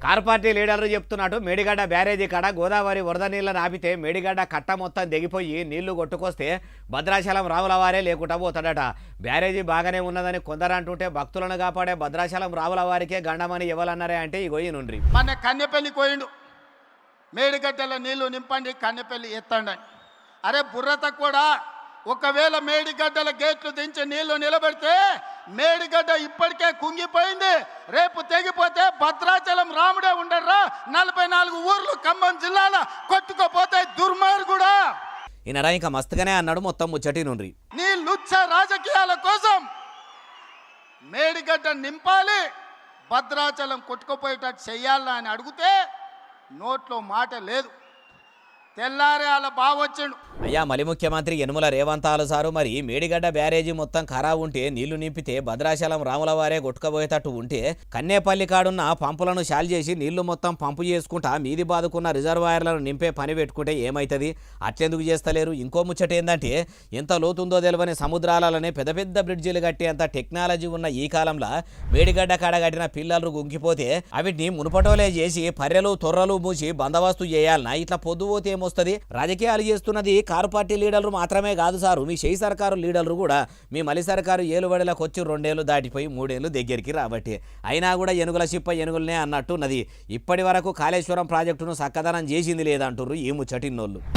Car party లీడర్లు చెప్తున్నట్టు మేడిగడ్డ బ్యారేజీ కాడ గోదావరి వరద నీళ్ళని ఆపితే మేడిగడ్డ కట్ట మొత్తం దిగిపోయి నీళ్లు కొట్టుకొస్తే భద్రాచలం రావులవారే లేకుండా పోతాడట. బ్యారేజీ బాగానే ఉన్నదని కొందరు అంటుంటే భక్తులను కాపాడే భద్రాచలం రావుల వారికే గండమని ఎవరన్నారే అంటే ఇగో నుండి మన కన్నెపల్లి కోయిండు, మేడిగడ్డల నీళ్లు నింపండి కన్నెపల్లి ఎత్తండి. అరే బుర్రత కూడా, ఒకవేళ మేడిగడ్డల గేట్లు దించి నీళ్లు నిలబెడితే మేడిగడ్డ ఇప్పటికే కుంగిపోయింది. రేపు తెగిపోతే భద్రాచలం రాముడే ఉండర్రా, 44 ఊర్లు ఖమ్మం జిల్లాలో కొట్టుకోపోతే దుర్మార్గుడా. ఈయనరా ఇంకా మస్తుగానే అన్నాడు మొత్తం ముచ్చటి నుండి. నీ లుచ్చ రాజకీయాల కోసం మేడిగడ్డ నింపాలి, భద్రాచలం కొట్టుకుపోయేటట్టు చెయ్యాలా అని అడిగితే నోట్లో మాట లేదు. తెల్లారే అలా బావొచ్చాడు. అయ్యా మలి ముఖ్యమంత్రి యనుమల రేవంతాలు సారు, మరి మేడిగడ్డ బ్యారేజీ మొత్తం ఖరాబ్ ఉంటే నీళ్లు నింపితే భద్రాచలం రాముల వారే కొట్టుకపోయేటట్టు ఉంటే కన్నేపల్లి కాడున్న పంపులను షాల్ చేసి నీళ్లు మొత్తం పంపు చేసుకుంటా మీది బాదుకున్న రిజర్వాయర్లను నింపే పని పెట్టుకుంటే ఏమవుతుంది? అట్లెందుకు చేస్తలేరు? ఇంకో ముచ్చట ఏంటంటే ఎంత లోతుందో తెలియని సముద్రాలనే పెద్ద పెద్ద బ్రిడ్జిలు కట్టేంత టెక్నాలజీ ఉన్న ఈ కాలంలో మేడిగడ్డ కాడ కట్టిన పిల్లలు గుంగిపోతే అవిటిని మునుపటోలే చేసి పర్రెలు తొర్రలు మూసి బందోబస్తు చేయాలన్నా ఇట్లా పొద్దుపోతే ఏమొస్తుంది? రాజకీయాలు చేస్తున్నది కారు పార్టీ లీడర్లు మాత్రమే కాదు సారు, మీ షెయి సర్కారు లీడర్లు కూడా. మీ మలి సర్కారు ఏలుబడిలకు వచ్చి 2 ఏళ్ళు దాటిపోయి 3 ఏళ్ళు దగ్గరికి రాబట్టి అయినా కూడా ఎనుగుల చిప్ప ఎనుగులనే అన్నట్టున్నది. ఇప్పటి వరకు కాళేశ్వరం ప్రాజెక్టును సక్కదనం చేసింది లేదంటుర్రు ఈ ముచ్చటిన్నోళ్ళు.